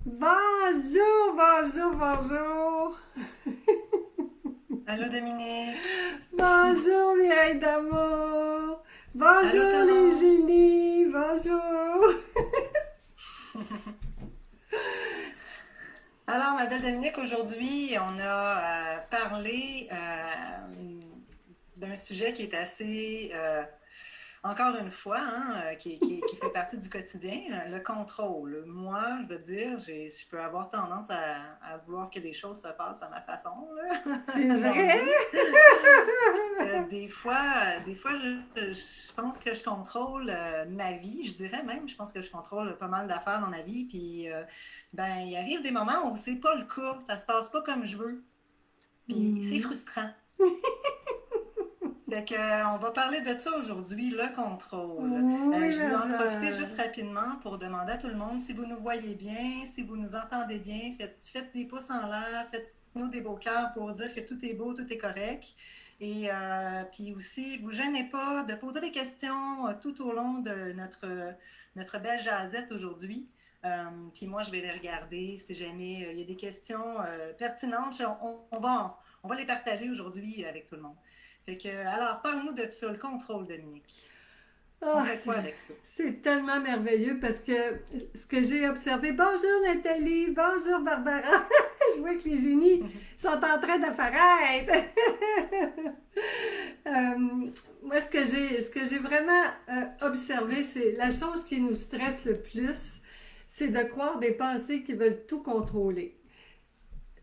Bonjour, bonjour, bonjour. Allô Dominique. Bonjour, Mireille d'amour. Allô Bonjour, les Thomas. génies. Bonjour. Alors, ma belle Dominique, aujourd'hui, on a parlé d'un sujet qui est assez, encore une fois, hein, qui fait partie du quotidien, le contrôle. Moi, je veux dire, je peux avoir tendance à vouloir que les choses se passent à ma façon là, C'est dans la vrai? vie. Des fois je pense que je contrôle ma vie, je dirais même, je pense que je contrôle pas mal d'affaires dans ma vie, puis ben, il arrive des moments où c'est pas le cas, ça se passe pas comme je veux, puis c'est Hmm. frustrant. Fait que, on va parler de ça aujourd'hui, le contrôle. Oui, Je ma veux en profiter juste chère. rapidement pour demander à tout le monde si vous nous voyez bien, si vous nous entendez bien, faites des pouces en l'air, faites-nous des beaux cœurs pour dire que tout est beau, tout est correct. Et puis aussi, vous gênez pas de poser des questions tout au long de notre belle jasette aujourd'hui. Puis moi, je vais les regarder. Si jamais il y a des questions pertinentes, on va les partager aujourd'hui avec tout le monde. Fait que, alors, parle-nous de ça, le contrôle, Dominique. On Ah, fait quoi avec ça? c'est tellement merveilleux parce que ce que j'ai observé. Bonjour Nathalie, bonjour Barbara. Je vois que les génies sont en train d'apparaître. Moi, ce que j'ai vraiment observé, c'est la chose qui nous stresse le plus, c'est de croire des pensées qui veulent tout contrôler.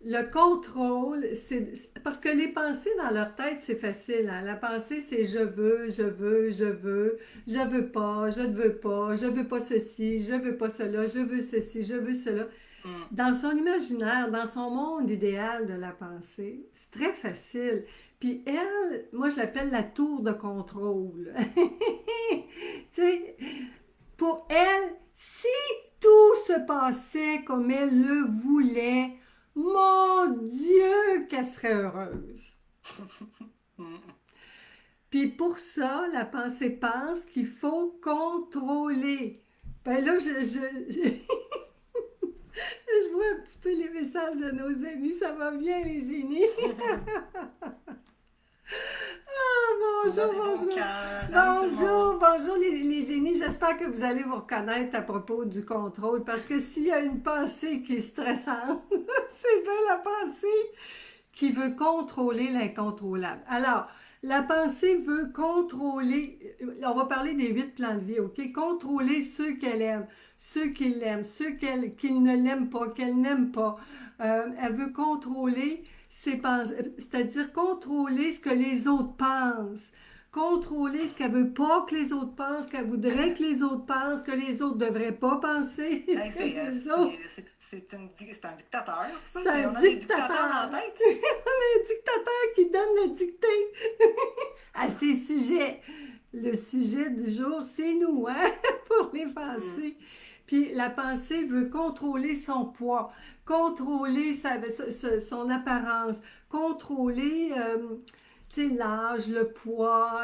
Le contrôle, c'est parce que les pensées dans leur tête, c'est facile. Hein? La pensée, c'est je veux, je veux, je veux pas, je ne veux pas, je veux pas ceci, je veux pas cela, je veux ceci, je veux cela. Hmm. Dans son imaginaire, dans son monde idéal de la pensée, c'est très facile. Puis elle, moi je l'appelle la tour de contrôle. Tu sais, pour elle, si tout se passait comme elle le voulait, mon Dieu, qu'elle serait heureuse. Hmm. Puis pour ça, la pensée pense qu'il faut contrôler. Ben là, je vois un petit peu les messages de nos amis. Ça va bien, les génies? On a Bonjour, des beaux bonjour. cœurs. Allô tout le monde. Bonjour, bonjour les génies. J'espère que vous allez vous reconnaître à propos du contrôle parce que s'il y a une pensée qui est stressante, c'est bien la pensée qui veut contrôler l'incontrôlable. Alors, la pensée veut contrôler, on va parler des 8 plans de vie, OK? Contrôler ceux qu'elle aime, ceux qui l'aiment, ceux qu'ils ne l'aiment pas, qu'elle n'aime pas. Elle veut contrôler ses pensées, c'est-à-dire contrôler ce que les autres pensent. Contrôler ce qu'elle veut pas que les autres pensent, qu'elle voudrait que les autres pensent, que les autres devraient pas penser, Hey, que les autres. c'est un dictateur, ça. C'est un On a des dictateurs dictateur. dans la tête. Un dictateur qui donne la dictée à ses sujets. Le sujet du jour, c'est nous, hein, pour les Hmm. pensées. Puis la pensée veut contrôler son poids, contrôler son apparence, contrôler l'âge, le poids,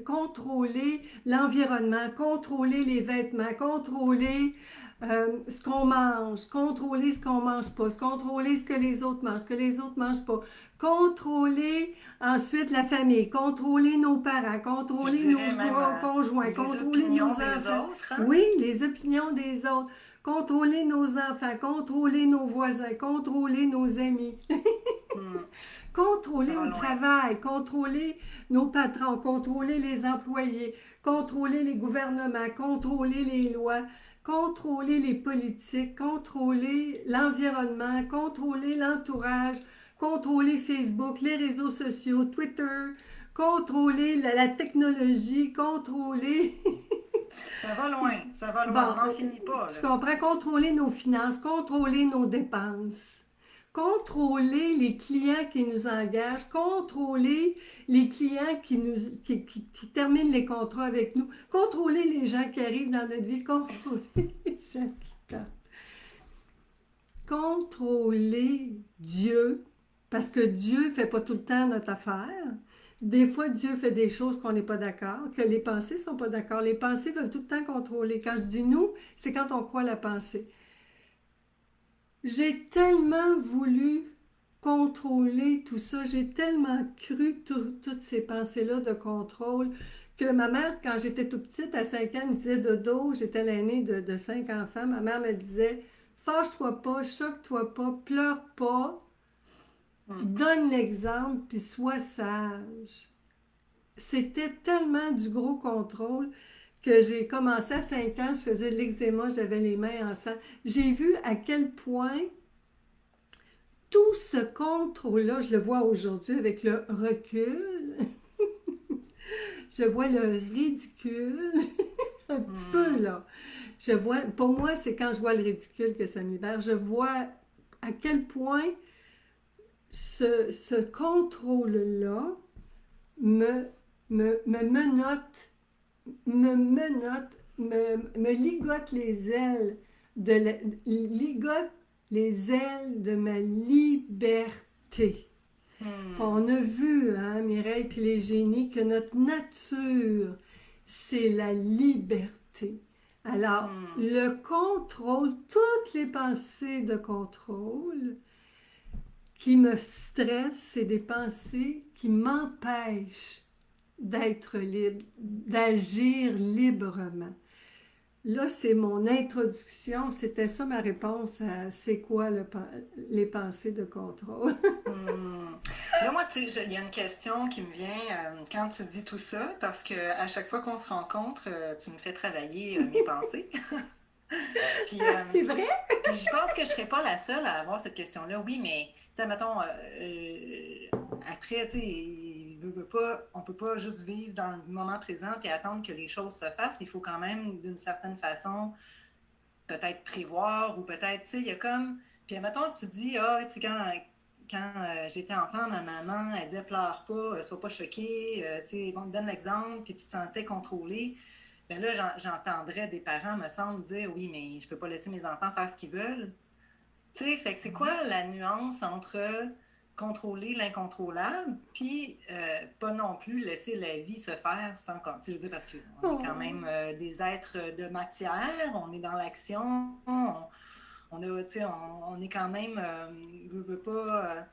contrôler l'environnement, contrôler les vêtements, contrôler ce qu'on mange, contrôler ce qu'on mange pas, contrôler ce que les autres mangent, ce que les autres mangent pas, contrôler ensuite la famille, contrôler nos parents, Je contrôler nos dirais même conjoints, les contrôler nos opinions des enfants. autres, hein? Oui, les opinions des autres, contrôler nos enfants, contrôler nos voisins, contrôler nos amis, Hmm. Ça contrôler va au loin. travail, contrôler nos patrons, contrôler les employés, contrôler les gouvernements, contrôler les lois, contrôler les politiques, contrôler l'environnement, contrôler l'entourage, contrôler Facebook, les réseaux sociaux, Twitter, contrôler la technologie, contrôler... Ça va loin. Ça va loin. Bon, On n'en finit pas, tu là. comprends? Contrôler nos finances, contrôler nos dépenses, contrôler les clients qui nous engagent, contrôler les clients qui terminent les contrats avec nous, contrôler les gens qui arrivent dans notre vie, contrôler les gens qui partent, contrôler Dieu, parce que Dieu ne fait pas tout le temps notre affaire. Des fois, Dieu fait des choses qu'on n'est pas d'accord, que les pensées ne sont pas d'accord. Les pensées veulent tout le temps contrôler. Quand je dis nous, c'est quand on croit la pensée. J'ai tellement voulu contrôler tout ça, j'ai tellement cru toutes ces pensées-là de contrôle que ma mère, quand j'étais tout petite, à 5 ans, me disait dodo, j'étais l'aînée de 5 enfants, ma mère me disait fâche-toi pas, choque-toi pas, pleure pas, Mhm. donne l'exemple puis sois sage. C'était tellement du gros contrôle que j'ai commencé à 5 ans, je faisais de l'eczéma, j'avais les mains en sang. J'ai vu à quel point tout ce contrôle-là, je le vois aujourd'hui avec le recul, je vois le ridicule, un petit peu Mhm. là. Je vois, pour moi, c'est quand je vois le ridicule que ça me libère. Je vois à quel point ce contrôle-là me, me menotte, me ligote les ailes ligote les ailes de ma liberté. Mhm. On a vu, hein, Mireille puis les génies, que notre nature, c'est la liberté. Alors, Mhm. le contrôle, toutes les pensées de contrôle qui me stressent, c'est des pensées qui m'empêchent d'être libre, d'agir librement. Là, c'est mon introduction. C'était ça ma réponse à c'est quoi les pensées de contrôle. Hmm. Là, moi, tu sais, il y a une question qui me vient quand tu dis tout ça, parce que à chaque fois qu'on se rencontre, tu me fais travailler mes pensées. Puis, C'est vrai? puis je pense que je serais pas la seule à avoir cette question-là. Oui, mais, tu sais, mettons, après, tu sais, pas, on peut pas juste vivre dans le moment présent puis attendre que les choses se fassent. Il faut quand même, d'une certaine façon, peut-être prévoir ou peut-être, tu sais, il y a comme. Puis, mettons, tu dis, ah, tu sais, quand j'étais enfant, ma maman, elle disait pleure pas, sois pas choquée, tu sais, bon, donne l'exemple, puis tu te sentais contrôlée. Ben là, j'entendrais des parents, me semble, dire oui, mais je peux pas laisser mes enfants faire ce qu'ils veulent. Tu sais, fait que c'est quoi la nuance entre contrôler l'incontrôlable, puis pas non plus laisser la vie se faire sans. Tu sais, je veux dire, parce qu'on est quand Oh. même des êtres de matière, on est dans l'action, on a, tu sais, on est quand même, veut pas,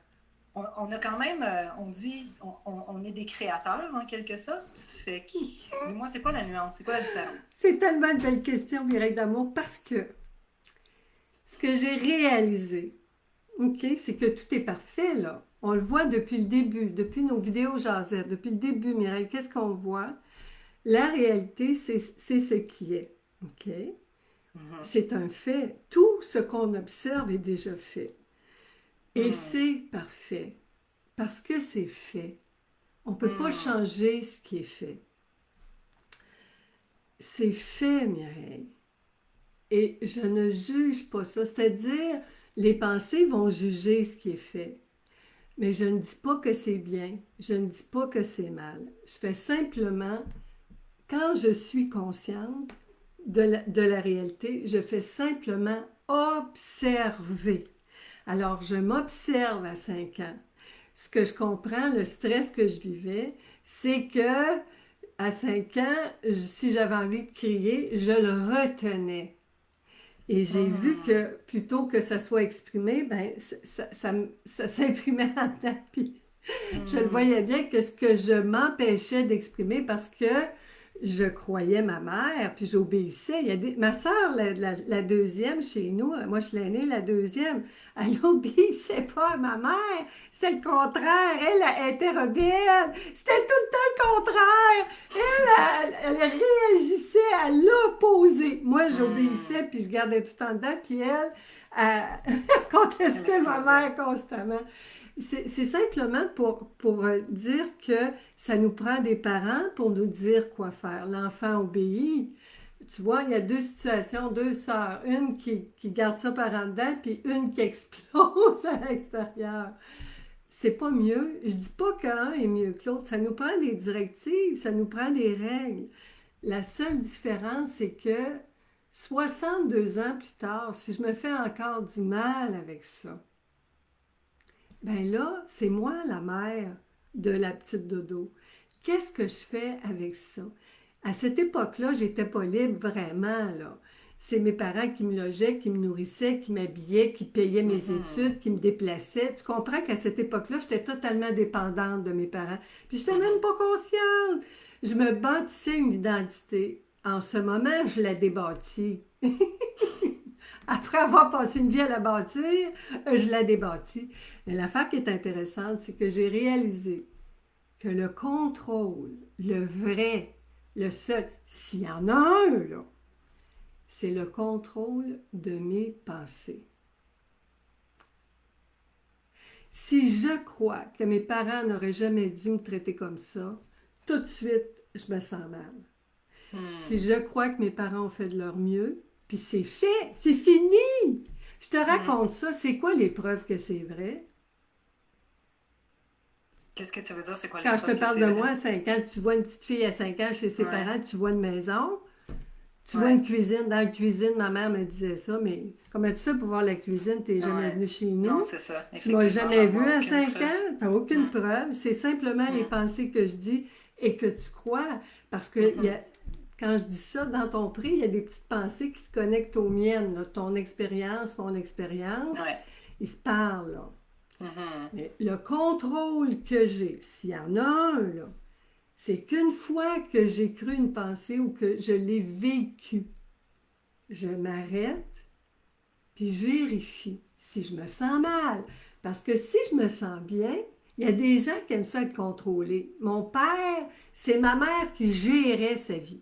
on a quand même, on dit, on est des créateurs en quelque sorte. Fait que, dis-moi, c'est quoi la nuance? C'est quoi la différence? C'est tellement une belle question, Mireille d'amour, parce que ce que j'ai réalisé, OK, c'est que tout est parfait, là. On le voit depuis le début, depuis nos vidéos jasettes, depuis le début, Mireille, qu'est-ce qu'on voit? La réalité, c'est ce qui est. OK? Mhm. C'est un fait. Tout ce qu'on observe est déjà fait. Et Mhm. c'est parfait. Parce que c'est fait. On ne peut pas Mhm. changer ce qui est fait. C'est fait, Mireille. Et je ne juge pas ça. C'est-à-dire, les pensées vont juger ce qui est fait. Mais je ne dis pas que c'est bien. Je ne dis pas que c'est mal. Je fais simplement, quand je suis consciente de la réalité, je fais simplement observer. Alors, je m'observe à 5 ans. Ce que je comprends, le stress que je vivais, c'est que à 5 ans, si j'avais envie de crier, je le retenais. Et j'ai vu Mhm. que plutôt que ça soit exprimé, ben, ça s'imprimait en dedans. Puis je le Mhm. voyais bien que ce que je m'empêchais d'exprimer parce que je croyais ma mère, puis j'obéissais. Ma soeur, la deuxième chez nous, moi je suis l'aînée, la deuxième, elle n'obéissait pas à ma mère. C'est le contraire. Elle était rebelle. C'était tout le temps le contraire. Elle réagissait à l'opposé. Moi, Mhm. j'obéissais, puis je gardais tout en dedans, puis elle Elle contestait ma explosait. mère constamment. C'est simplement pour dire que ça nous prend des parents pour nous dire quoi faire. L'enfant obéit. Tu vois, il y a deux situations, deux sœurs. Une qui garde ça par en dedans, puis une qui explose à l'extérieur. C'est pas mieux. Je dis pas qu'un est mieux que l'autre. Ça nous prend des directives, ça nous prend des règles. La seule différence, c'est que 62 ans plus tard, si je me fais encore du mal avec ça, ben là, c'est moi la mère de la petite dodo. Qu'est-ce que je fais avec ça? À cette époque-là, j'étais pas libre vraiment, là. c'est mes parents qui me logeaient, qui me nourrissaient, qui m'habillaient, qui payaient mes Mhm. études, qui me déplaçaient. Tu comprends qu'à cette époque-là, j'étais totalement dépendante de mes parents. Puis j'étais même Mhm. pas consciente. Je me bâtissais une identité. En ce moment, je la débâtis. Après avoir passé une vie à la bâtir, je la débâtis. Mais l'affaire qui est intéressante, c'est que j'ai réalisé que le contrôle, le vrai, le seul, s'il y en a un, là, c'est le contrôle de mes pensées. Si je crois que mes parents n'auraient jamais dû me traiter comme ça, tout de suite, je me sens mal. Si Mhm. je crois que mes parents ont fait de leur mieux, puis c'est fait, c'est fini. Je te Mhm. raconte ça, c'est quoi les preuves que c'est vrai? Qu'est-ce que tu veux dire? C'est quoi les Quand je te preuves que parle c'est de vrai? moi à 5 ans, tu vois une petite fille à 5 ans chez ses Ouais, parents, tu vois une maison, tu vois ouais, une cuisine. Dans la cuisine, ma mère me disait ça, mais comment tu fais pour voir la cuisine? Tu n'es jamais ouais. venu chez Non, nous. c'est ça. Tu m'as Effectivement, jamais j'en vu vois à aucune 5 preuve. ans. Tu n'as aucune Mhm. preuve. C'est simplement les Mhm. pensées que je dis et que tu crois. Parce que Mhm. quand je dis ça, dans ton prix, il y a des petites pensées qui se connectent aux miennes. Là. Ton expérience, mon expérience, Ouais. ils se parlent. Là. Mhm. Mais le contrôle que j'ai, s'il y en a un, là, c'est qu'une fois que j'ai cru une pensée ou que je l'ai vécue, je m'arrête puis je vérifie si je me sens mal. Parce que si je me sens bien, il y a des gens qui aiment ça être contrôlés. Mon père, c'est ma mère qui gérait sa vie.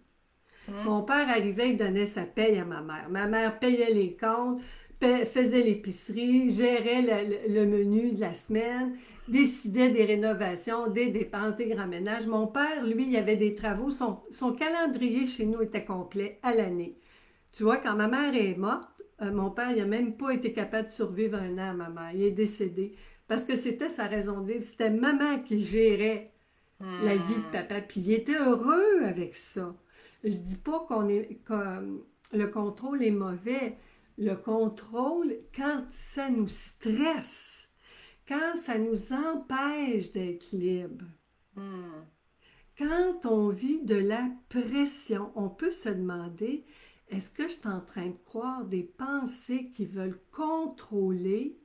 Mhm. Mon père arrivait, il donnait sa paye à ma mère. Ma mère payait les comptes, faisait l'épicerie, gérait le menu de la semaine, décidait des rénovations, des dépenses, des grands ménages. Mon père, lui, il y avait des travaux. Son calendrier chez nous était complet à l'année. Tu vois, quand ma mère est morte, mon père n'a même pas été capable de survivre un an à ma mère. Il est décédé. Parce que c'était sa raison de vivre. C'était maman qui gérait la vie de Mhm. papa. Puis il était heureux avec ça. Je dis pas que le contrôle est mauvais. Le contrôle, quand ça nous stresse, quand ça nous empêche d'être libre, Mhm. quand on vit de la pression, on peut se demander, est-ce que je suis en train de croire des pensées qui veulent contrôler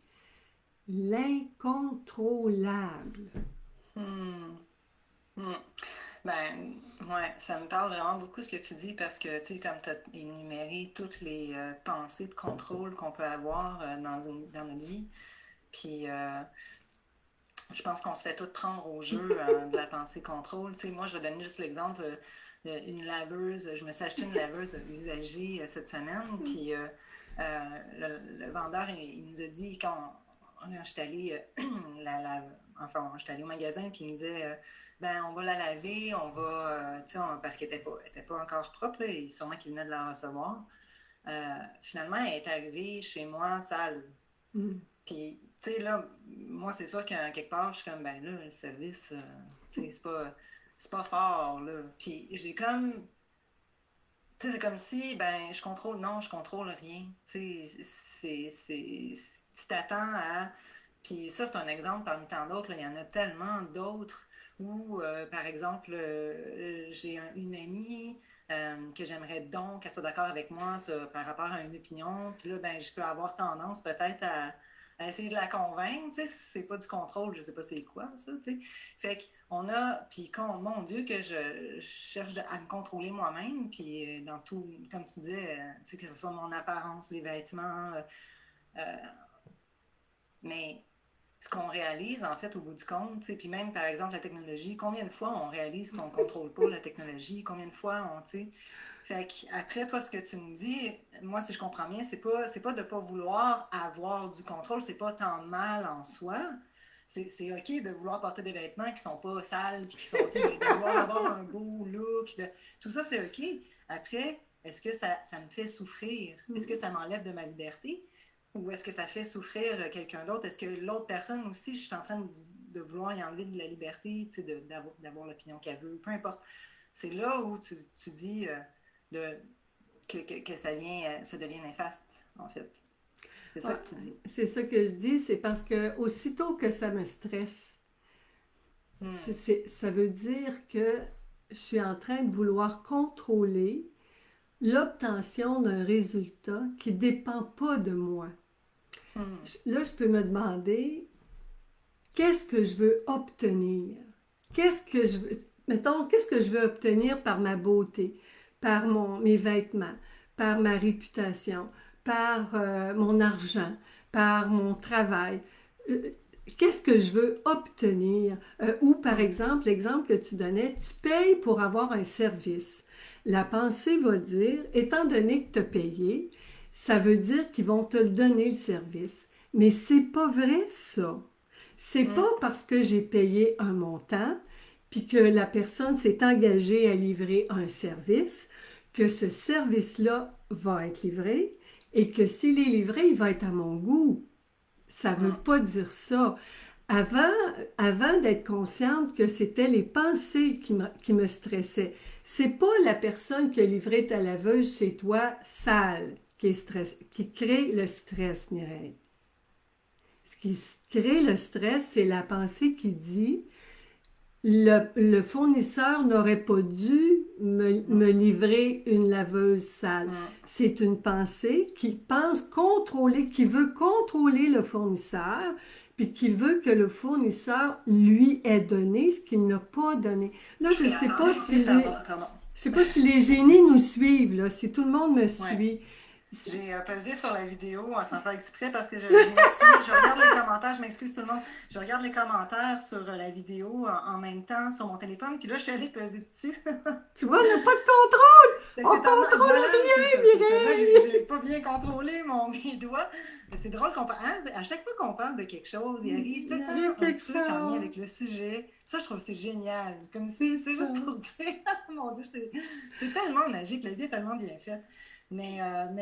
l'incontrôlable? Mhm. Mhm. Ben, ouais, ça me parle vraiment beaucoup ce que tu dis parce que, tu sais, comme tu as énuméré toutes les pensées de contrôle qu'on peut avoir dans notre vie, puis je pense qu'on se fait tout prendre au jeu de la pensée contrôle. Tu sais, moi, je vais donner juste l'exemple, une laveuse, je me suis acheté une laveuse usagée cette semaine, puis le vendeur, il nous a dit, je suis allée, enfin, je suis allée au magasin, puis il me disait, ben, on va la laver, on va, tu sais, parce qu'elle était pas encore propre, là, et sûrement qu'il venait de la recevoir. Finalement, elle est arrivée chez moi sale. Hmm. Puis, tu sais, là, moi, c'est sûr qu'à quelque part, je suis comme, ben là, le service, tu sais, c'est pas fort, là. Puis, j'ai comme, tu sais, c'est comme si, ben, je contrôle, non, je contrôle rien. Tu sais, tu t'attends à. Puis, ça, c'est un exemple parmi tant d'autres, là. Il y en a tellement d'autres où, par exemple, j'ai une amie que j'aimerais donc qu'elle soit d'accord avec moi par rapport à une opinion. Puis là, ben, je peux avoir tendance peut-être à essayer de la convaincre, tu sais, si c'est pas du contrôle, je sais pas c'est quoi, ça, tu sais. Fait qu'on a, puis mon Dieu, que je cherche à me contrôler moi-même, puis dans tout, comme tu disais, tu sais, que ce soit mon apparence, les vêtements, euh, mais ce qu'on réalise, en fait, au bout du compte, tu sais, puis même, par exemple, la technologie, combien de fois on réalise qu'on ne contrôle pas la technologie, combien de fois on, tu sais, fait qu'après, toi, ce que tu me dis, moi, si je comprends bien, c'est pas de ne pas vouloir avoir du contrôle, c'est pas tant mal en soi. C'est OK de vouloir porter des vêtements qui sont pas sales, puis qui sont, tu sais, de vouloir avoir un beau look. Tout ça, c'est OK. Après, est-ce que ça me fait souffrir? Est-ce que ça m'enlève de ma liberté? Ou est-ce que ça fait souffrir quelqu'un d'autre? Est-ce que l'autre personne aussi, je suis en train de vouloir y enlever de la liberté, tu sais, d'avoir l'opinion qu'elle veut? Peu importe. C'est là où tu dis de, que ça devient néfaste, en fait. C'est ça Ouais, que tu dis. c'est ça que je dis, c'est parce que aussitôt que ça me stresse, Hmm. ça veut dire que je suis en train de vouloir contrôler l'obtention d'un résultat qui ne dépend pas de moi. Là, je peux me demander, qu'est-ce que je veux obtenir? Qu'est-ce que je veux, mettons, qu'est-ce que je veux obtenir par ma beauté, par mes vêtements, par ma réputation, par mon argent, par mon travail? Euh, Qu'est-ce que je veux obtenir? Ou par exemple, l'exemple que tu donnais, tu payes pour avoir un service. La pensée va dire, étant donné que tu as payé, ça veut dire qu'ils vont te donner le service. Mais c'est pas vrai ça. C'est pas parce que j'ai payé un montant puis que la personne s'est engagée à livrer un service que ce service-là va être livré et que s'il est livré, il va être à mon goût. Ça veut pas dire ça. Avant, avant d'être consciente que c'était les pensées qui me stressaient, c'est pas la personne qui a livré ta laveuse chez toi sale qui crée le stress, Mireille. Ce qui crée le stress, c'est la pensée qui dit le fournisseur n'aurait pas dû me livrer une laveuse sale. C'est une pensée qui pense contrôler, qui veut contrôler le fournisseur, puis qui veut que le fournisseur lui ait donné ce qu'il n'a pas donné. Là, je ne sais pas si les génies nous suivent, là, si tout le monde me suit. J'ai pesé sur la vidéo sans faire exprès parce que je regarde les commentaires, je m'excuse tout le monde, je regarde les commentaires sur la vidéo en même temps sur mon téléphone, puis là, je suis allée peser dessus. Tu vois, on n'a pas de contrôle! On contrôle rien, Mireille! J'ai pas bien contrôlé mes doigts. Mais c'est drôle qu'on parle. Hein, à chaque fois qu'on parle de quelque chose, il arrive tout le temps un truc en lien avec le sujet. Ça, je trouve que c'est génial. Comme si, c'est juste pour dire, mon Dieu, c'est tellement magique, la vie est tellement bien faite. Mais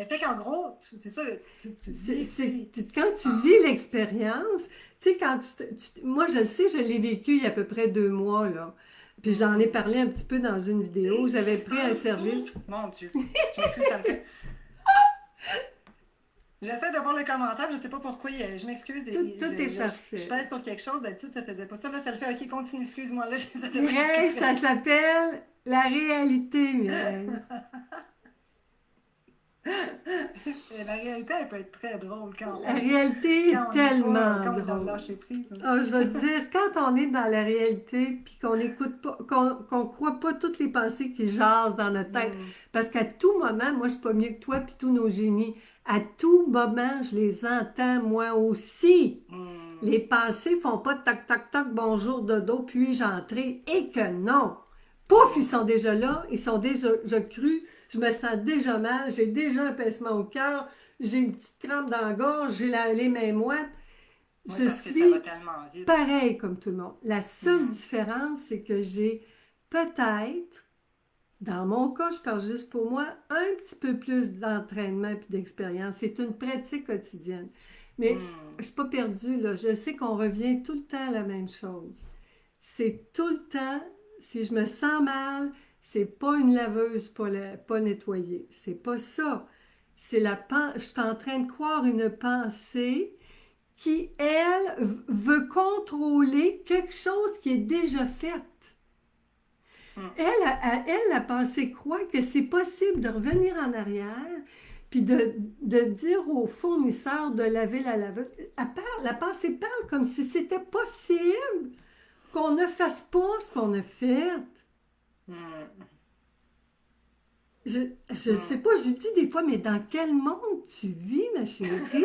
fait qu'en gros, c'est ça, quand tu vis l'expérience, tu sais, moi, je le sais, je l'ai vécu il y a à peu près 2 mois, là. Puis je l'en ai parlé un petit peu dans une vidéo. J'avais pris un service. Mon Dieu, je m'excuse, ça me fait... J'essaie de voir le commentaire, je ne sais pas pourquoi, je m'excuse. Tout est parfait. Je pèse sur quelque chose, d'habitude, ça ne faisait pas ça. Là, ça le fait, OK, continue, excuse-moi. Là, Mireille, ça s'appelle la réalité, Mireille. La réalité, elle peut être très drôle quand La réalité est tellement drôle. Dans le lâcher prise, hein. Oh, je vais te dire, quand on est dans la réalité puis qu'on écoute pas, qu'on croit pas toutes les pensées qui jasent dans notre tête, parce qu'à tout moment, moi, je suis pas mieux que toi puis tous nos génies, à tout moment, je les entends moi aussi. Les pensées font pas toc, toc, toc, bonjour, dodo, puis-je entrer, et que non. Pouf, ils sont déjà là, ils sont déjà crus, je me sens déjà mal, j'ai déjà un pincement au cœur, j'ai une petite crampe dans la gorge, j'ai les mains moites. Oui, je suis pareil comme tout le monde. La seule différence, c'est que j'ai peut-être, dans mon cas, je parle juste pour moi, un petit peu plus d'entraînement et d'expérience. C'est une pratique quotidienne. Mais je ne suis pas perdue, là. Je sais qu'on revient tout le temps à la même chose. C'est tout le temps, si je me sens mal, c'est pas une laveuse pas nettoyée. C'est pas ça. Je suis en train de croire une pensée qui, elle, veut contrôler quelque chose qui est déjà fait. Elle a pensé croire que c'est possible de revenir en arrière puis de dire au fournisseur de laver la laveuse. La pensée parle comme si c'était possible qu'on ne fasse pas ce qu'on a fait. Je ne sais pas, je dis des fois, mais dans quel monde tu vis, ma chérie?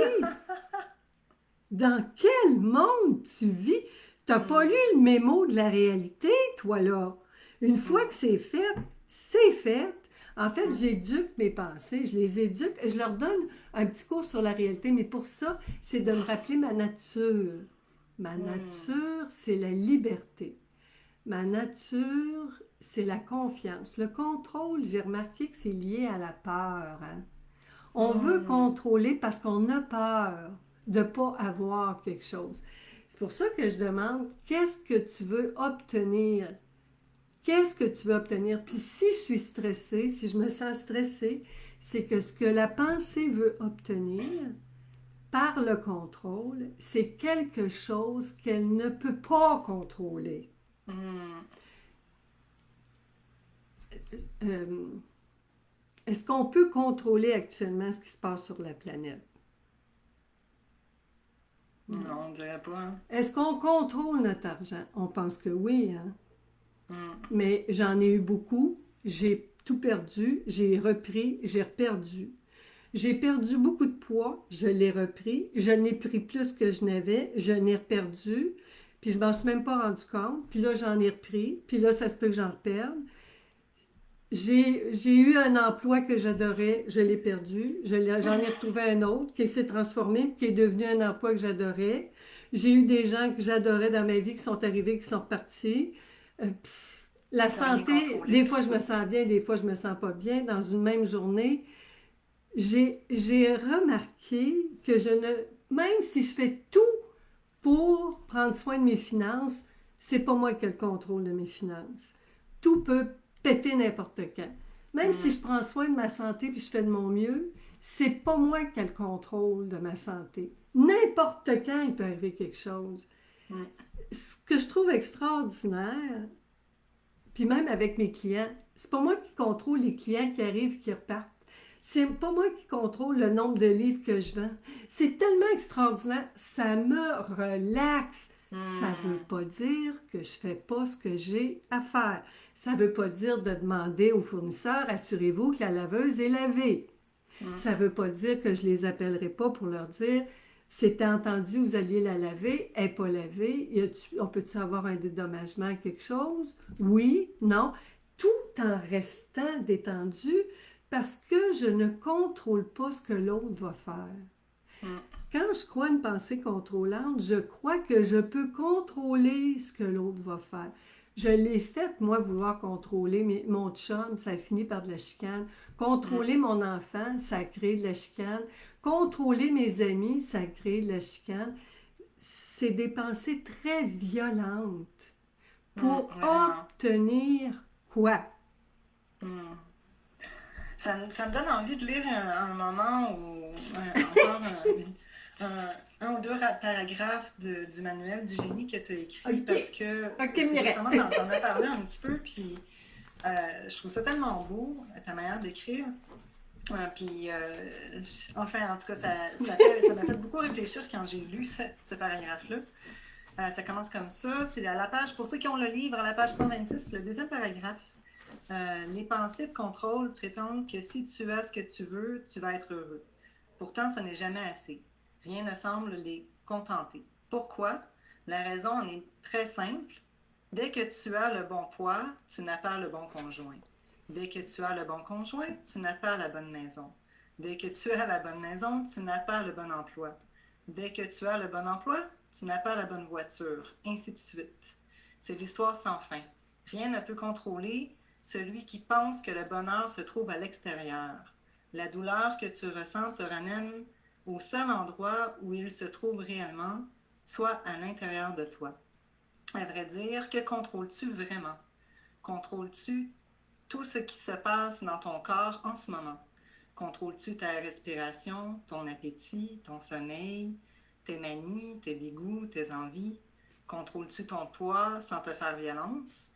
Dans quel monde tu vis? Tu n'as pas lu le mémo de la réalité, toi, là. Une fois que c'est fait, c'est fait. En fait, j'éduque mes pensées, je les éduque, je leur donne un petit cours sur la réalité, mais pour ça, c'est de me rappeler ma nature. Ma nature, c'est la liberté. Ma nature, c'est la confiance. Le contrôle, j'ai remarqué que c'est lié à la peur. Hein? On veut contrôler parce qu'on a peur de ne pas avoir quelque chose. C'est pour ça que je demande, qu'est-ce que tu veux obtenir? Qu'est-ce que tu veux obtenir? Puis si je suis stressée, si je me sens stressée, c'est que ce que la pensée veut obtenir par le contrôle, c'est quelque chose qu'elle ne peut pas contrôler. est-ce qu'on peut contrôler actuellement ce qui se passe sur la planète? Non, on dirait pas. Hein. Est-ce qu'on contrôle notre argent? On pense que oui, hein? Mm. Mais j'en ai eu beaucoup, j'ai tout perdu, j'ai repris, j'ai reperdu. J'ai perdu beaucoup de poids, je l'ai repris, je n'ai pris plus que je n'avais, je n'ai reperdu, puis je m'en suis même pas rendu compte, puis là j'en ai repris, puis là ça se peut que j'en reperde. J'ai eu un emploi que j'adorais, je l'ai perdu. J'en ai retrouvé un autre qui s'est transformé, qui est devenu un emploi que j'adorais. J'ai eu des gens que j'adorais dans ma vie qui sont arrivés, qui sont repartis. Euh, la T'as rien santé, contrôlé des de tout fois je ça. me sens bien, des fois je me sens pas bien. Dans une même journée, j'ai remarqué que même si je fais tout pour prendre soin de mes finances, c'est pas moi qui ai le contrôle de mes finances. Tout peut péter n'importe quand. Même si Mm. je prends soin de ma santé puis je fais de mon mieux, c'est pas moi qui ai le contrôle de ma santé. N'importe quand, il peut arriver quelque chose. Mm. Ce que je trouve extraordinaire, puis même avec mes clients, c'est pas moi qui contrôle les clients qui arrivent et qui repartent. C'est pas moi qui contrôle le nombre de livres que je vends. C'est tellement extraordinaire, ça me relaxe. Ça ne veut Mm. pas dire que je ne fais pas ce que j'ai à faire. Ça ne veut pas dire de demander aux fournisseurs, assurez-vous que la laveuse est lavée. Mm. Ça ne veut pas dire que je ne les appellerai pas pour leur dire, c'était entendu, vous alliez la laver, elle n'est pas lavée, on peut-tu avoir un dédommagement, quelque chose? Oui, non. Tout en restant détendu parce que je ne contrôle pas ce que l'autre va faire. Mm. Quand je crois une pensée contrôlante, je crois que je peux contrôler ce que l'autre va faire. Je l'ai fait, moi, vouloir contrôler mon chum, ça a fini par de la chicane. Mm. Contrôler mon enfant, ça a créé de la chicane. Contrôler mes amis, ça a créé de la chicane. C'est des pensées très violentes pour Vraiment. obtenir quoi? Mm. Ça me donne envie de lire un moment ou encore un ou deux paragraphes du manuel du génie que tu as écrit OK. parce que OK, c'est Mireille. justement, t'en as parlé un petit peu, puis je trouve ça tellement beau, ta manière d'écrire. Puis, enfin, en tout cas, ça m'a fait beaucoup réfléchir quand j'ai lu ce paragraphe-là. Ça commence comme ça. C'est à la page, pour ceux qui ont le livre, à la page 126, le deuxième paragraphe. Les pensées de contrôle prétendent que si tu as ce que tu veux, tu vas être heureux. Pourtant, ce n'est jamais assez. Rien ne semble les contenter. Pourquoi? La raison en est très simple. Dès que tu as le bon poids, tu n'as pas le bon conjoint. Dès que tu as le bon conjoint, tu n'as pas la bonne maison. Dès que tu as la bonne maison, tu n'as pas le bon emploi. Dès que tu as le bon emploi, tu n'as pas la bonne voiture, ainsi de suite. C'est l'histoire sans fin. Rien ne peut contrôler celui qui pense que le bonheur se trouve à l'extérieur. La douleur que tu ressens te ramène au seul endroit où il se trouve réellement, soit à l'intérieur de toi. À vrai dire, que contrôles-tu vraiment? Contrôles-tu tout ce qui se passe dans ton corps en ce moment? Contrôles-tu ta respiration, ton appétit, ton sommeil, tes manies, tes dégoûts, tes envies? Contrôles-tu ton poids sans te faire violence?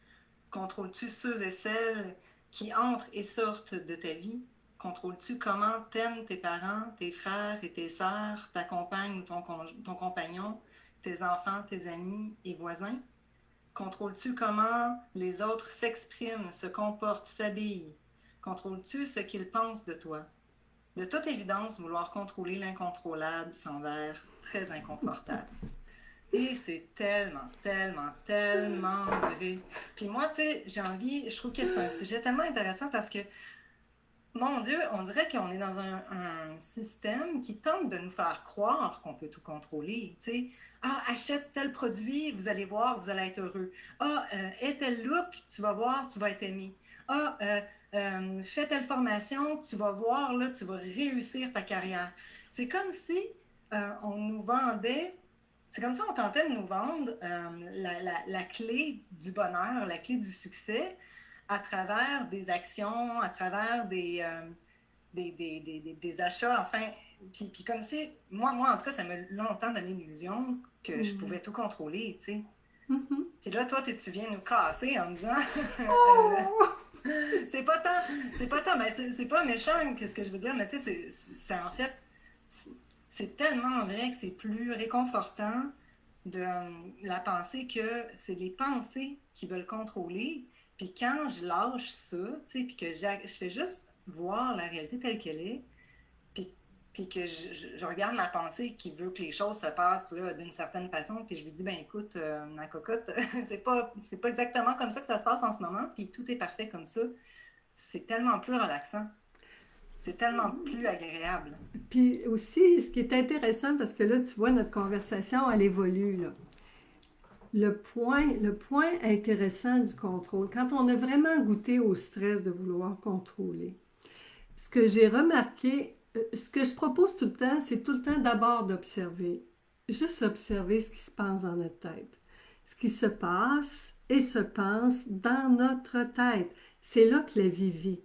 Contrôles-tu ceux et celles qui entrent et sortent de ta vie? Contrôles-tu comment t'aiment tes parents, tes frères et tes sœurs, ta compagne ou ton compagnon, tes enfants, tes amis et voisins? Contrôles-tu comment les autres s'expriment, se comportent, s'habillent? Contrôles-tu ce qu'ils pensent de toi? De toute évidence, vouloir contrôler l'incontrôlable s'avère très inconfortable. Et c'est tellement, tellement, tellement vrai. Puis moi, tu sais, je trouve que c'est un sujet tellement intéressant parce que, mon Dieu, on dirait qu'on est dans un système qui tente de nous faire croire qu'on peut tout contrôler. Tu sais, ah, achète tel produit, vous allez voir, vous allez être heureux. Ah, aie tel look, tu vas voir, tu vas être aimé. Ah, fais telle formation, tu vas voir, là, tu vas réussir ta carrière. C'est comme si on nous vendait. C'est comme ça qu'on tentait de nous vendre la clé du bonheur, la clé du succès à travers des actions, à travers des achats, enfin. Puis comme si, moi, en tout cas, ça m'a longtemps donné l'illusion que je pouvais tout contrôler, tu sais. Mhm. Puis là, toi, tu viens nous casser en me disant Oh! c'est pas tant, mais c'est pas méchant, qu'est-ce que je veux dire, mais tu sais, en fait, c'est c'est tellement vrai que c'est plus réconfortant de la pensée que c'est les pensées qui veulent contrôler. Puis quand je lâche ça, tu sais, puis que je fais juste voir la réalité telle qu'elle est, puis, puis que je regarde ma pensée qui veut que les choses se passent là, d'une certaine façon, puis je lui dis, ben écoute, ma cocotte, c'est pas exactement comme ça que ça se passe en ce moment, puis tout est parfait comme ça. C'est tellement plus relaxant. C'est tellement plus agréable. Puis aussi, ce qui est intéressant, parce que là, tu vois, notre conversation, elle évolue, là. Le point intéressant du contrôle, quand on a vraiment goûté au stress de vouloir contrôler, ce que j'ai remarqué, ce que je propose tout le temps, c'est tout le temps d'abord d'observer. Juste observer ce qui se passe dans notre tête. Ce qui se passe et se pense dans notre tête. C'est là que la vie vit.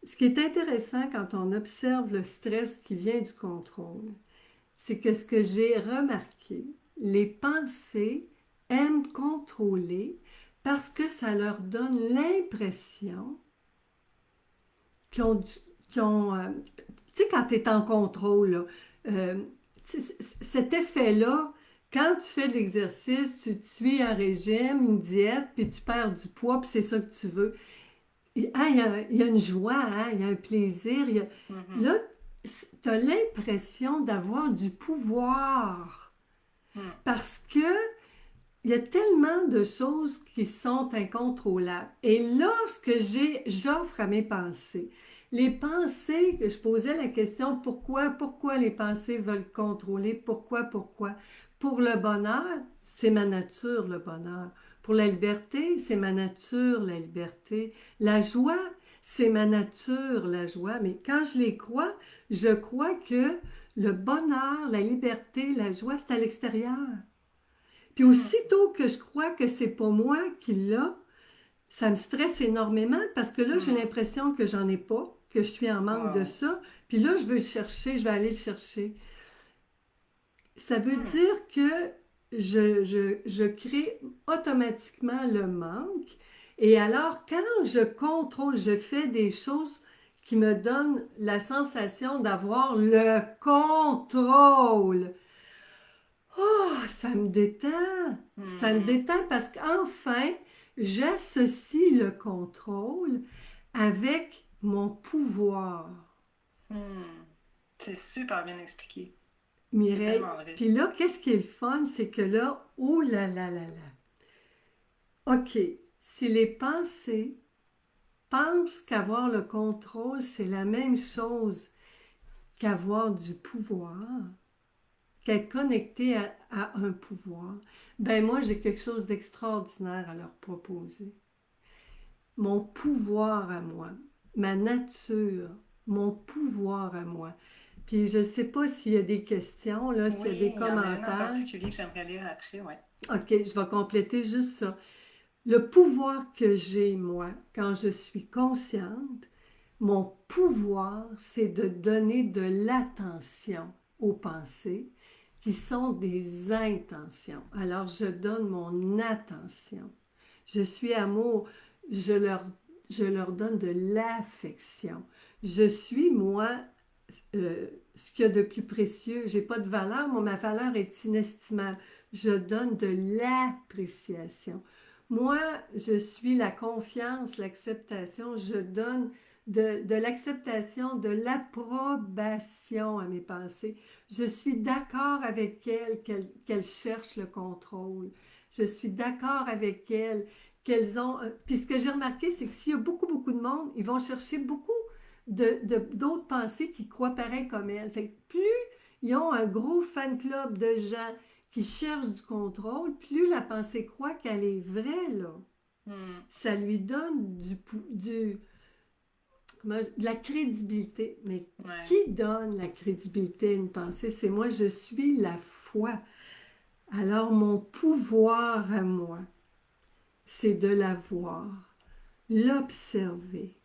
Ce qui est intéressant quand on observe le stress qui vient du contrôle, c'est que ce que j'ai remarqué, les pensées aiment contrôler parce que ça leur donne l'impression qu'ils ont, tu sais, quand tu es en contrôle, là, euh, cet effet-là, quand tu fais de l'exercice, tu suis un régime, une diète, puis tu perds du poids, puis c'est ça que tu veux. Il y a une joie, hein, il y a un plaisir. Mhm. Là, tu as l'impression d'avoir du pouvoir Mhm. parce que il y a tellement de choses qui sont incontrôlables. Et lorsque j'offre à mes pensées, les pensées, je posais la question pourquoi les pensées veulent contrôler, pourquoi? Pour le bonheur, c'est ma nature, le bonheur. Pour la liberté, c'est ma nature, la liberté. La joie, c'est ma nature, la joie. Mais quand je les crois, je crois que le bonheur, la liberté, la joie, c'est à l'extérieur. Puis Mhm. aussitôt que je crois que c'est pas moi qui l'a, ça me stresse énormément parce que là, j'ai Mhm. l'impression que j'en ai pas, que je suis en manque de Ouais. ça. Puis là, je veux le chercher, je vais aller le chercher. Ça veut Mhm. dire que je crée automatiquement le manque. Et alors, quand je contrôle, je fais des choses qui me donnent la sensation d'avoir le contrôle. Oh, ça me détend. Ça me Mhm. détend parce qu'enfin, j'associe le contrôle avec mon pouvoir. Mhm. C'est super bien expliqué. C'est Mireille, tellement vrai. puis là, qu'est-ce qui est le fun, c'est que là, oh là là là là. OK, si les pensées pensent qu'avoir le contrôle, c'est la même chose qu'avoir du pouvoir, qu'être connecté à un pouvoir, ben moi, j'ai quelque chose d'extraordinaire à leur proposer. Mon pouvoir à moi, ma nature, mon pouvoir à moi. Puis je ne sais pas s'il y a des questions, là, s'il y a Oui, des il y en a une en commentaires. particulier que j'aimerais lire après, ouais. OK, je vais compléter juste ça. Le pouvoir que j'ai, moi, quand je suis consciente, mon pouvoir, c'est de donner de l'attention aux pensées qui sont des intentions. Alors, je donne mon attention. Je suis amour, je leur, je leur donne de l'affection. Je suis, moi, ce qu'il y a de plus précieux. J'ai pas de valeur, moi, ma valeur est inestimable. Je donne de l'appréciation. Moi, je suis la confiance, l'acceptation. Je donne de l'acceptation, de l'approbation à mes pensées. Je suis d'accord avec elles qu'elles cherchent le contrôle. Je suis d'accord avec elles qu'elles ont... Puis ce que j'ai remarqué, c'est que s'il y a beaucoup, beaucoup de monde, ils vont chercher beaucoup d'autres pensées qui croient pareil comme elles. Fait que plus ils ont un gros fan club de gens qui cherchent du contrôle, plus la pensée croit qu'elle est vraie, là. Hmm. Ça lui donne de la crédibilité. Mais Ouais. qui donne la crédibilité à une pensée? C'est moi, je suis la foi. Alors mon pouvoir à moi, c'est de la voir, l'observer,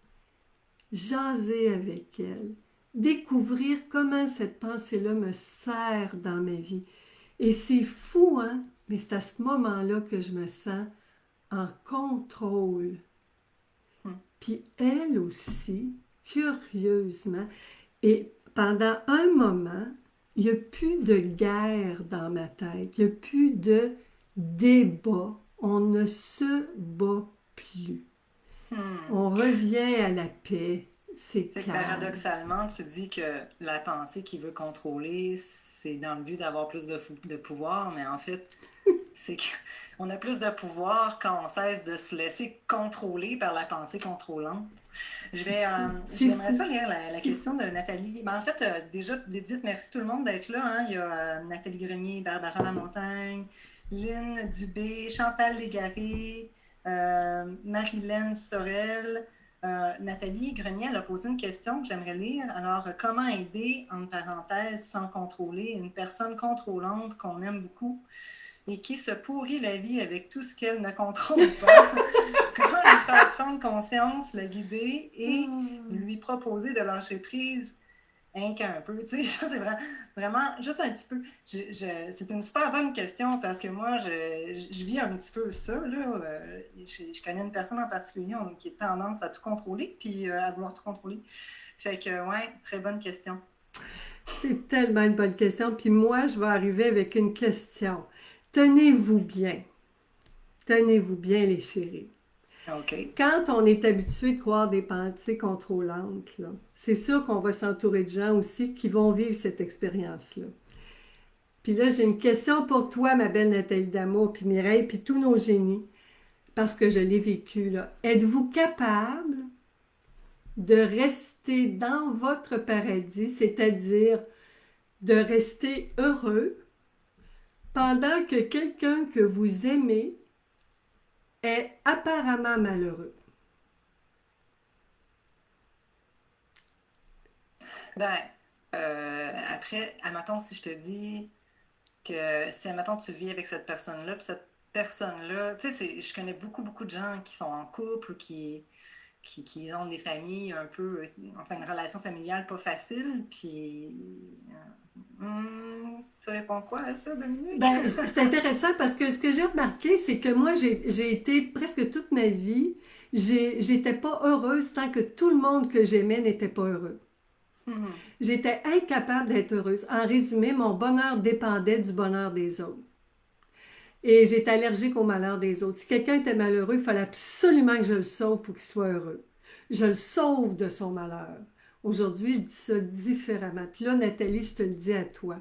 jaser avec elle, découvrir comment cette pensée-là me sert dans ma vie. Et c'est fou, hein? Mais c'est à ce moment-là que je me sens en contrôle. Hmm. Puis elle aussi, curieusement, et pendant un moment, il n'y a plus de guerre dans ma tête, il n'y a plus de débat, on ne se bat plus. Hmm. On revient à la paix, c'est Fait que calme. paradoxalement, tu dis que la pensée qui veut contrôler, c'est dans le but d'avoir plus de pouvoir, mais en fait, c'est qu'on a plus de pouvoir quand on cesse de se laisser contrôler par la pensée contrôlante. C'est fou, c'est J'aimerais ça fou, lire la c'est question fou. de Nathalie. Ben, en fait, déjà, vite, vite, merci tout le monde d'être là, hein. Il y a Nathalie Grenier, Barbara Lamontagne, Lynn Dubé, Chantal Légaré, Marilyn Sorel. Nathalie Grenier, elle a posé une question que j'aimerais lire. Alors, comment aider, entre parenthèses, sans contrôler, une personne contrôlante qu'on aime beaucoup et qui se pourrit la vie avec tout ce qu'elle ne contrôle pas? Comment lui faire prendre conscience, le guider et Ah. lui proposer de lâcher prise un qu'un peu? Tu sais, ça, c'est vraiment juste un petit peu. C'est une super bonne question parce que moi, je vis un petit peu ça. Là. Je connais une personne en particulier qui a tendance à tout contrôler puis à vouloir tout contrôler. Fait que, ouais, très bonne question. C'est tellement une bonne question. Puis moi, je vais arriver avec une question. Tenez-vous bien. Tenez-vous bien, les chéris. OK. Quand on est habitué de croire des pensées contrôlantes, là, c'est sûr qu'on va s'entourer de gens aussi qui vont vivre cette expérience-là. Puis là, j'ai une question pour toi, ma belle Nathalie Damour, puis Mireille, puis tous nos génies, parce que je l'ai vécu, là. Êtes-vous capable de rester dans votre paradis, c'est-à-dire de rester heureux pendant que quelqu'un que vous aimez est apparemment malheureux? Ben, après, admettons, si je te dis que si, admettons, tu vis avec cette personne-là, puis cette personne-là, tu sais, je connais beaucoup, beaucoup de gens qui sont en couple ou qui ont des familles un peu, enfin, une relation familiale pas facile, puis... tu réponds quoi à ça, Dominique? Ben, c'est intéressant parce que ce que j'ai remarqué, c'est que moi, j'ai été presque toute ma vie, j'étais pas heureuse tant que tout le monde que j'aimais n'était pas heureux. Mhm. J'étais incapable d'être heureuse. En résumé, mon bonheur dépendait du bonheur des autres. Et j'étais allergique au malheur des autres. Si quelqu'un était malheureux, il fallait absolument que je le sauve pour qu'il soit heureux. Je le sauve de son malheur. Aujourd'hui, je dis ça différemment. Puis là, Nathalie, je te le dis à toi.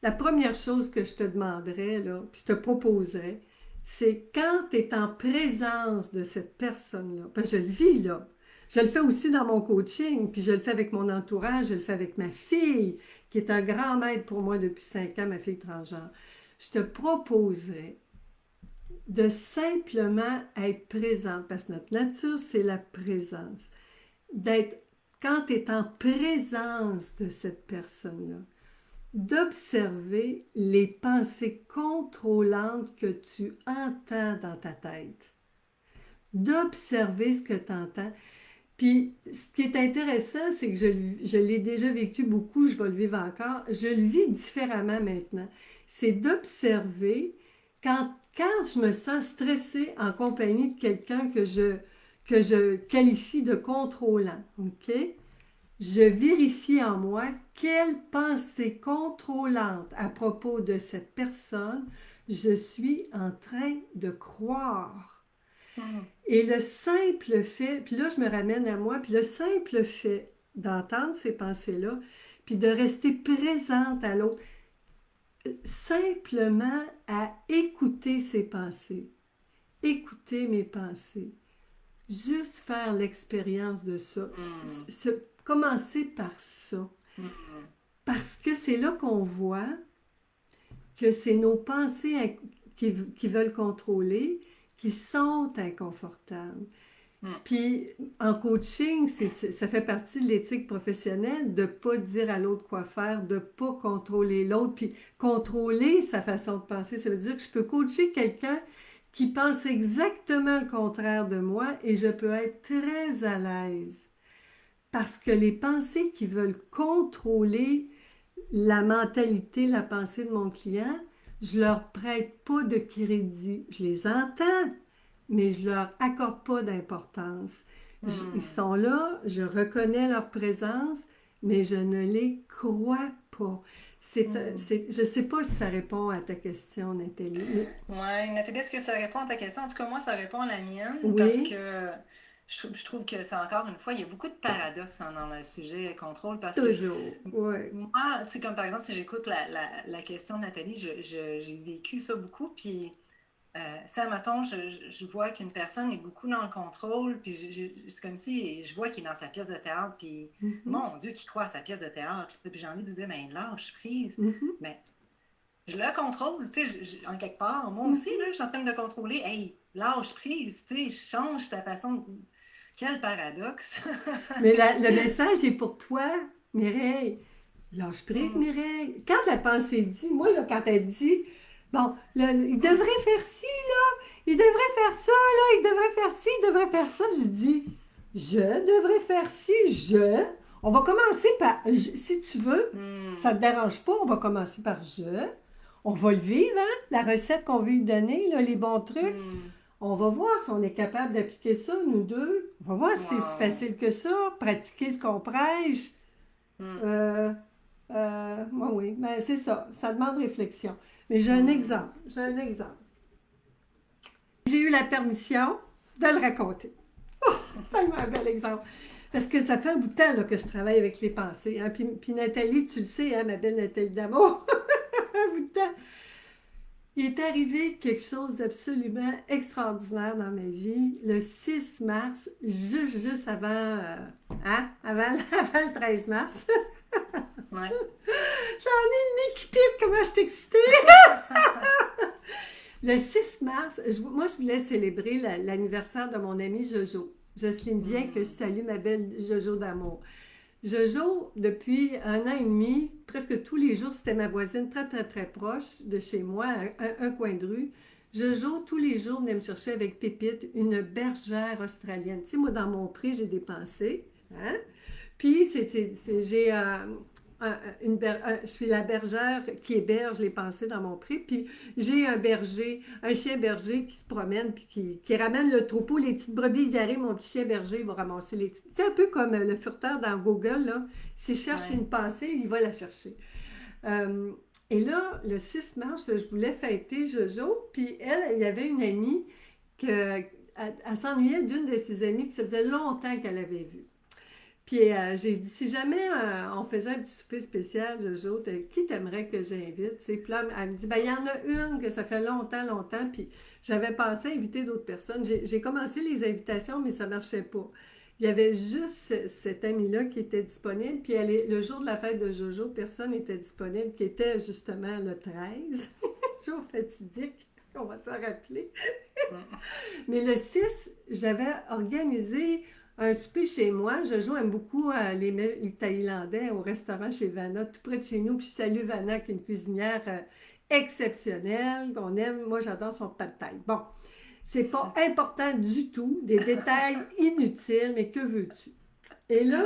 La première chose que je te demanderais, là, puis je te proposerais, c'est quand tu es en présence de cette personne-là, parce que je le vis là, je le fais aussi dans mon coaching, puis je le fais avec mon entourage, je le fais avec ma fille, qui est un grand maître pour moi depuis 5 ans, ma fille transgenre. Je te proposerais de simplement être présente, parce que notre nature, c'est la présence. D'être, quand tu es en présence de cette personne-là, d'observer les pensées contrôlantes que tu entends dans ta tête. D'observer ce que tu entends. Puis, ce qui est intéressant, c'est que je l'ai déjà vécu beaucoup, je vais le vivre encore. Je le vis différemment maintenant. C'est d'observer quand je me sens stressée en compagnie de quelqu'un que je qualifie de contrôlant. OK? Je vérifie en moi quelle pensée contrôlante à propos de cette personne je suis en train de croire. Mhm. Et le simple fait, puis là je me ramène à moi, puis le simple fait d'entendre ces pensées-là, puis de rester présente à l'autre, simplement à écouter ses pensées, écouter mes pensées, juste faire l'expérience de ça, Mhm. commencer par ça. Mhm. Parce que c'est là qu'on voit que c'est nos pensées qui veulent contrôler, qui sont inconfortables. Mhm. Puis en coaching, ça fait partie de l'éthique professionnelle de ne pas dire à l'autre quoi faire, de ne pas contrôler l'autre, puis contrôler sa façon de penser. Ça veut dire que je peux coacher quelqu'un qui pense exactement le contraire de moi et je peux être très à l'aise. Parce que les pensées qui veulent contrôler la mentalité, la pensée de mon client, je leur prête pas de crédit. Je les entends, mais je leur accorde pas d'importance. Ils sont là, je reconnais leur présence, mais je ne les crois pas. Je ne sais pas si ça répond à ta question, Nathalie. Oui, Nathalie, est-ce que ça répond à ta question? En tout cas, moi, ça répond à la mienne parce Oui, que je trouve que c'est encore une fois, il y a beaucoup de paradoxes dans le sujet contrôle parce que toujours. Oui. moi, tu sais, comme par exemple, si j'écoute la question de Nathalie, j'ai vécu ça beaucoup, puis ça, mettons, je vois qu'une personne est beaucoup dans le contrôle, puis c'est comme si je vois qu'il est dans sa pièce de théâtre, puis Mhm, mon Dieu, qu'il croit à sa pièce de théâtre, puis j'ai envie de dire, ben lâche prise, mhm, mais je le contrôle, tu sais, en quelque part, moi aussi, mhm. là, je suis en train de contrôler, hey, lâche prise, tu sais, change ta façon de... Quel paradoxe! Mais le message est pour toi, Mireille. Lâche prise, Mm, Mireille. Quand la pensée dit, moi, là, quand elle dit, bon, il mm, devrait faire ci, il devrait faire ça, là, il devrait faire ci, il devrait faire ça, je dis, je devrais faire ci, On va commencer par, si tu veux, ça ne mm, te dérange pas, on va commencer par je. On va le vivre, hein, la recette qu'on veut lui donner, là, les bons trucs. mm. On va voir si on est capable d'appliquer ça, nous deux. On va voir si c'est si Wow. facile que ça, pratiquer ce qu'on prêche. Mm, Euh, oui, mais c'est ça. Ça demande réflexion. Mais j'ai un mm. exemple. J'ai un exemple. J'ai eu la permission de le raconter. Tellement un bel exemple. Parce que ça fait un bout de temps là, que je travaille avec les pensées. Hein. Puis Nathalie, tu le sais, hein, ma belle Nathalie d'amour, un bout de temps. Il est arrivé quelque chose d'absolument extraordinaire dans ma vie le 6 mars, juste avant, avant le 13 mars. Ouais. J'en ai le nez qui pique, comment je suis excitée! Le 6 mars, moi, je voulais célébrer l'anniversaire de mon amie Jojo. Jocelyne Vien, que je Mm, salue, ma belle Jojo d'amour. Jojo, depuis 1 an et demi, presque tous les jours, c'était ma voisine très, très, très proche de chez moi, un coin de rue. Jojo, tous les jours, venait me chercher avec Pépite, une bergère australienne. Tu sais, moi, dans mon prix, j'ai dépensé. Hein? Puis, j'ai je suis la bergère qui héberge les pensées dans mon prix. Puis, j'ai un berger, un chien berger qui se promène puis qui ramène le troupeau. Les petites brebis qui arrivent, mon petit chien berger, il va ramasser les petites. C'est un peu comme le furteur dans Google, là. S'il cherche ouais. une pensée, il va la chercher. Euh, et là, le 6 mars, je voulais fêter Jojo. Puis, il y avait une amie que, elle s'ennuyait d'une de ses amies que ça faisait longtemps qu'elle avait vue. Puis j'ai dit, si jamais on faisait un petit souper spécial, Jojo, qui t'aimerais que j'invite? Puis là, elle me dit, ben il y en a une que ça fait longtemps, longtemps, puis j'avais pensé inviter d'autres personnes. J'ai commencé les invitations, mais ça ne marchait pas. Il y avait juste cette amie-là qui était disponible, puis le jour de la fête de Jojo, personne n'était disponible, qui était justement le 13, jour fatidique, on va s'en rappeler. Mm, Mais le 6, j'avais organisé un souper chez moi. Jojo aime beaucoup les Thaïlandais au restaurant chez Vanna, tout près de chez nous. Puis je salue Vanna, qui est une cuisinière exceptionnelle. On aime, moi j'adore son pad thai. Bon, c'est pas important du tout, des détails inutiles, mais que veux-tu? Et là,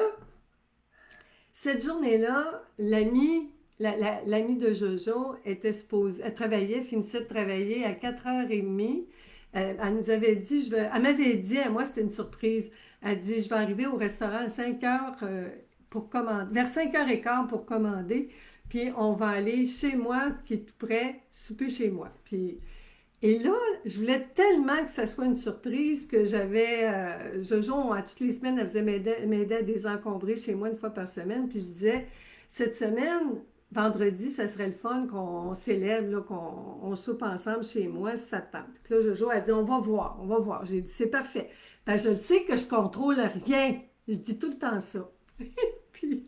cette journée-là, l'amie de Jojo était supposée, elle travaillait, finissait de travailler à 4h30. Elle nous avait dit, elle m'avait dit, à moi, c'était une surprise. Elle dit, je vais arriver au restaurant à 5h pour commander, vers 5h15 pour commander, puis on va aller chez moi, qui est tout près, souper chez moi. Puis, et là, je voulais tellement que ça soit une surprise que j'avais, Jojo, à toutes les semaines, elle faisait m'aider à désencombrer chez moi une fois par semaine, puis je disais, cette semaine, vendredi, ça serait le fun qu'on célèbre, là, qu'on soupe ensemble chez moi, si ça te tente. Puis là, Jojo a dit, on va voir, on va voir. J'ai dit, c'est parfait. Ben, je le sais que je contrôle rien. Je dis tout le temps ça. Puis,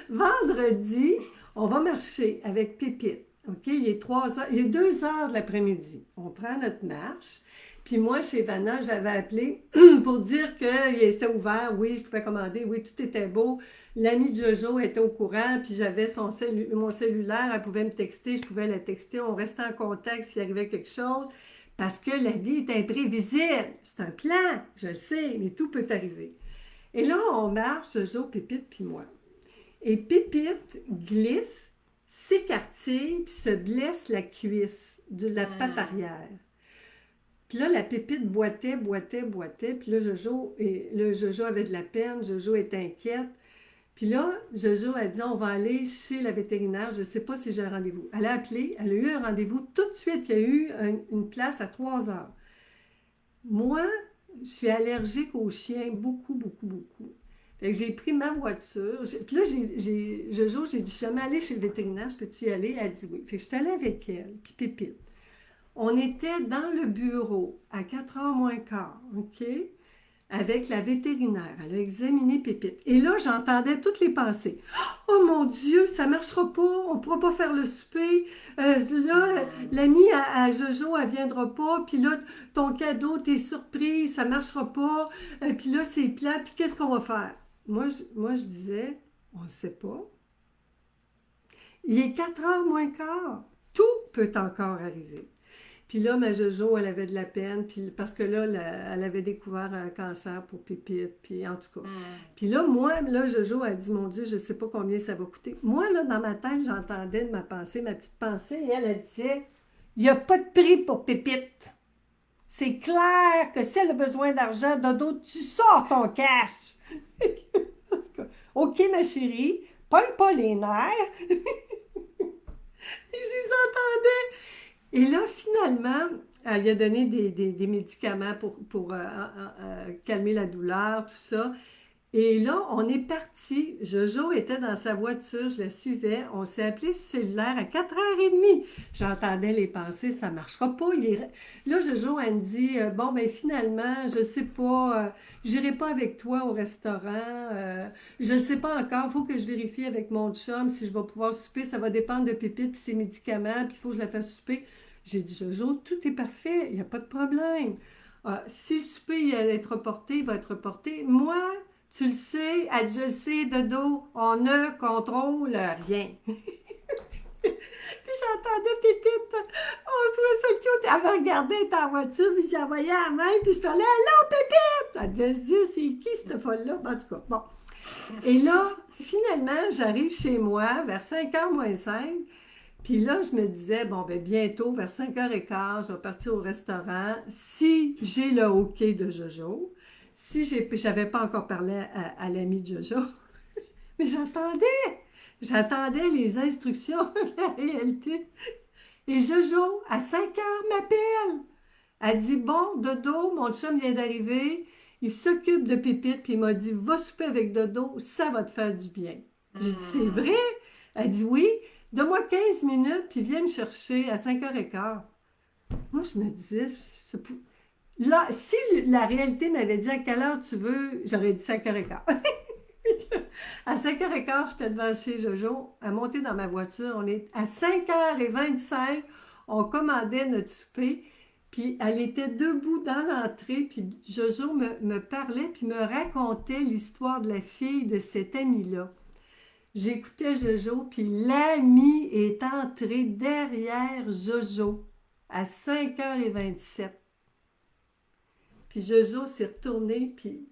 vendredi, on va marcher avec Pépite. OK? Il est 3 heures, il est 2 heures de l'après-midi. On prend notre marche. Puis moi, chez Vanna, j'avais appelé pour dire qu'il était ouvert. Oui, je pouvais commander. Oui, tout était beau. L'ami de Jojo était au courant. Puis j'avais mon cellulaire. Elle pouvait me texter. Je pouvais la texter. On restait en contact s'il arrivait quelque chose. Parce que la vie est imprévisible. C'est un plan, je le sais, mais tout peut arriver. Et là, on marche, Jojo, Pépite, puis moi. Et Pépite glisse, s'écartille, puis se blesse la cuisse de la patte mm, arrière. Puis là, la pépite boitait, boitait, boitait. Puis là, Jojo avait de la peine, Jojo était inquiète. Puis là, Jojo a dit, on va aller chez la vétérinaire, je ne sais pas si j'ai un rendez-vous. Elle a appelé, elle a eu un rendez-vous tout de suite, il y a eu une place à 3 heures. Moi, je suis allergique aux chiens, beaucoup, beaucoup, beaucoup. Fait que j'ai pris ma voiture. Puis là, Jojo, j'ai dit, je suis jamais allée chez le vétérinaire, je peux-tu y aller? Elle dit oui. Fait que je suis allée avec elle, puis Pépite. On était dans le bureau à 4h moins quart, OK? Avec la vétérinaire. Elle a examiné Pépite. Et là, j'entendais toutes les pensées. Oh mon Dieu, ça ne marchera pas, on ne pourra pas faire le souper. Là, l'amie à Jojo, elle ne viendra pas. Puis là, ton cadeau, t'es surprise, ça ne marchera pas. Puis là, c'est plat. Puis qu'est-ce qu'on va faire? Moi, je disais, on ne sait pas. Il est 4h moins quart. Tout peut encore arriver. Puis là, ma Jojo, elle avait de la peine, puis parce que là, elle avait découvert un cancer pour Pépite, puis en tout cas. Puis là, moi, là, Jojo a dit, mon Dieu, je ne sais pas combien ça va coûter. Moi, là, dans ma tête, j'entendais de ma pensée, ma petite pensée, et elle disait, il n'y a pas de prix pour Pépite. C'est clair que si elle a besoin d'argent, Dodo, tu sors ton cash. En tout cas, OK, ma chérie, pogne pas les nerfs. Et je les entendais. Et là, finalement, il a donné des médicaments pour calmer la douleur, tout ça. Et là, on est parti. Jojo était dans sa voiture, je la suivais. On s'est appelé sur cellulaire à 4h30. J'entendais les pensées, ça ne marchera pas. Là, Jojo, elle me dit, bon, ben finalement, je ne sais pas, j'irai pas avec toi au restaurant. Je ne sais pas encore, il faut que je vérifie avec mon chum si je vais pouvoir souper. Ça va dépendre de Pépite et ses médicaments, puis il faut que je la fasse souper. J'ai dit, Jojo, tout est parfait, il n'y a pas de problème. Si le souper il allait être reporté, il va être reporté. Moi, tu le sais, elle dit, je sais, Dodo, on ne contrôle rien. Puis j'entendais Pépite, oh, je trouvais ça cute. Elle me regardait, elle était en voiture, puis j'envoyais la main, puis je parlais, allô, Pépite! Elle devait se dire, c'est qui cette folle-là? En tout cas, bon. Et là, finalement, j'arrive chez moi vers 5h moins 5. Puis là, je me disais, bon, ben bientôt, vers 5h15, je vais partir au restaurant. Si j'ai le OK de Jojo, si j'avais pas encore parlé à l'ami de Jojo, mais j'attendais les instructions, la réalité. Et Jojo, à 5h, m'appelle. Elle dit, bon, Dodo, mon chum vient d'arriver, il s'occupe de Pépite, puis il m'a dit, va souper avec Dodo, ça va te faire du bien. J'ai dit, c'est vrai? Elle dit, oui. Donne-moi 15 minutes, puis viens me chercher à 5h15. Moi, je me disais, là, si la réalité m'avait dit à quelle heure tu veux, j'aurais dit 5h15. À 5h15, j'étais devant chez Jojo, à monter dans ma voiture. On est à 5h25, on commandait notre souper, puis elle était debout dans l'entrée, puis Jojo me parlait, puis me racontait l'histoire de la fille de cette amie-là. J'écoutais Jojo, puis l'ami est entré derrière Jojo à 5h27. Puis Jojo s'est retourné, puis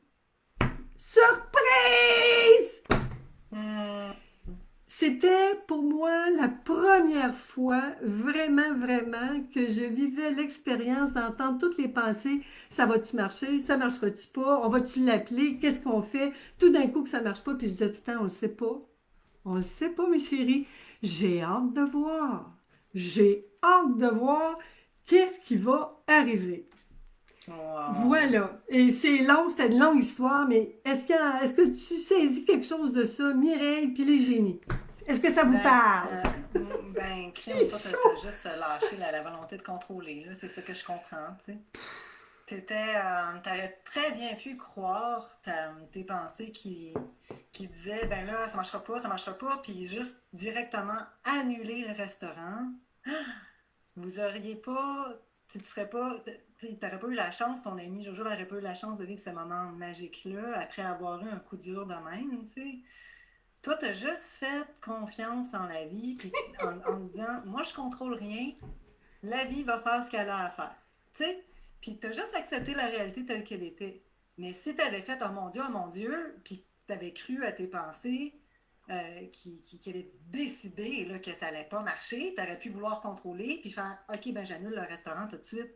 surprise! C'était pour moi la première fois, vraiment, vraiment, que je vivais l'expérience d'entendre toutes les pensées. Ça va-tu marcher? Ça marchera-tu pas? On va-tu l'appeler? Qu'est-ce qu'on fait? Tout d'un coup que ça marche pas, puis je disais tout le temps, on le sait pas. On le sait pas, mes chéris. J'ai hâte de voir. J'ai hâte de voir qu'est-ce qui va arriver. Wow. Voilà. Et c'est long, c'était une longue histoire, mais est-ce que tu saisis quelque chose de ça, Mireille puis les génies? Est-ce que ça vous parle? Crime, toi, t'as juste lâché la volonté de contrôler, là. C'est ça que je comprends, tu sais. T'aurais très bien pu croire tes pensées qui disaient, ben là, ça marchera pas, puis juste directement annuler le restaurant. Vous auriez pas, tu serais pas, t'aurais pas eu la chance, ton ami Jojo n'aurait pas eu la chance de vivre ce moment magique-là après avoir eu un coup dur de même, tu sais. Toi, t'as juste fait confiance en la vie, puis en te disant, moi, je contrôle rien, la vie va faire ce qu'elle a à faire, tu sais. Puis t'as juste accepté la réalité telle qu'elle était. Mais si t'avais fait oh mon Dieu, puis t'avais cru à tes pensées, qui allaient décider là, que ça allait pas marcher, t'aurais pu vouloir contrôler, puis faire, OK, ben j'annule le restaurant tout de suite.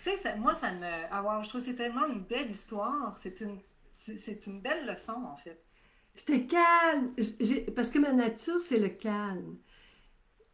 Tu sais, moi, ça me... Ah, wow, je trouve que c'est tellement une belle histoire. C'est une belle leçon, en fait. J'étais calme, parce que ma nature, c'est le calme.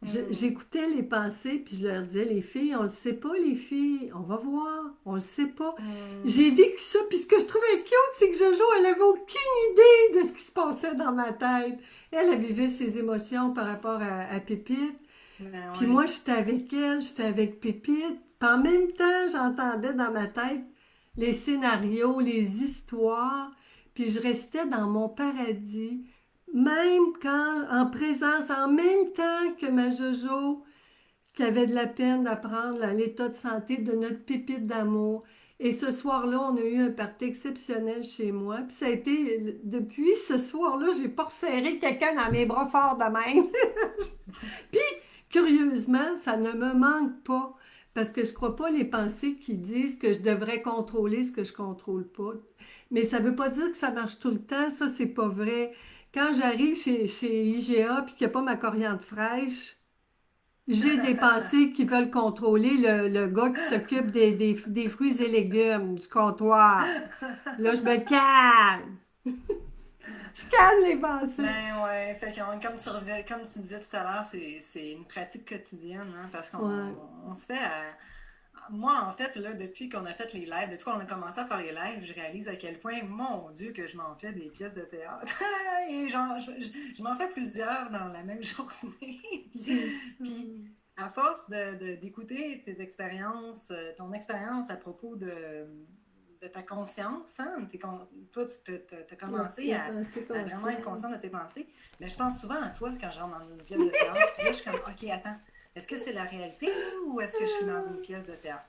Hmm. J'écoutais les pensées, puis je leur disais, les filles, on le sait pas, les filles, on va voir, on le sait pas. Hmm. J'ai vécu ça, puis ce que je trouvais cute, c'est que Jojo, elle avait aucune idée de ce qui se passait dans ma tête. Elle vivait ses émotions par rapport à Pépite, Ben puis ouais. moi, j'étais avec elle, j'étais avec Pépite, puis en même temps, j'entendais dans ma tête les scénarios, les histoires, puis je restais dans mon paradis, même quand, en présence, en même temps que ma Jojo, qui avait de la peine d'apprendre l'état de santé de notre pépite d'amour. Et ce soir-là, on a eu un party exceptionnel chez moi. Puis ça a été, depuis ce soir-là, j'ai pas resserré quelqu'un dans mes bras fort de même. Puis, curieusement, ça ne me manque pas. Parce que je ne crois pas les pensées qui disent que je devrais contrôler ce que je ne contrôle pas. Mais ça ne veut pas dire que ça marche tout le temps. Ça, c'est pas vrai. Quand j'arrive chez IGA et qu'il n'y a pas ma coriandre fraîche, j'ai des pensées qui veulent contrôler le gars qui s'occupe des fruits et légumes du comptoir. Là, je me calme. Je calme les pensées. Ben ouais, fait que comme tu disais tout à l'heure, c'est une pratique quotidienne, hein, parce Ouais. on se fait Moi, en fait, là, depuis qu'on a fait les lives, depuis qu'on a commencé à faire les lives, je réalise à quel point, mon Dieu, que je m'en fais des pièces de théâtre. Et genre, je m'en fais plusieurs dans la même journée. C'est ça. Puis, à force d'écouter tes expériences, ton expérience à propos de ta conscience, hein, toi, tu as commencé Les pensées à vraiment être conscientes. conscient de tes pensées, mais je pense souvent à toi quand je rentre dans une pièce de théâtre. Puis là, je suis comme, OK, attends, est-ce que c'est la réalité, là, ou est-ce que je suis dans une pièce de théâtre?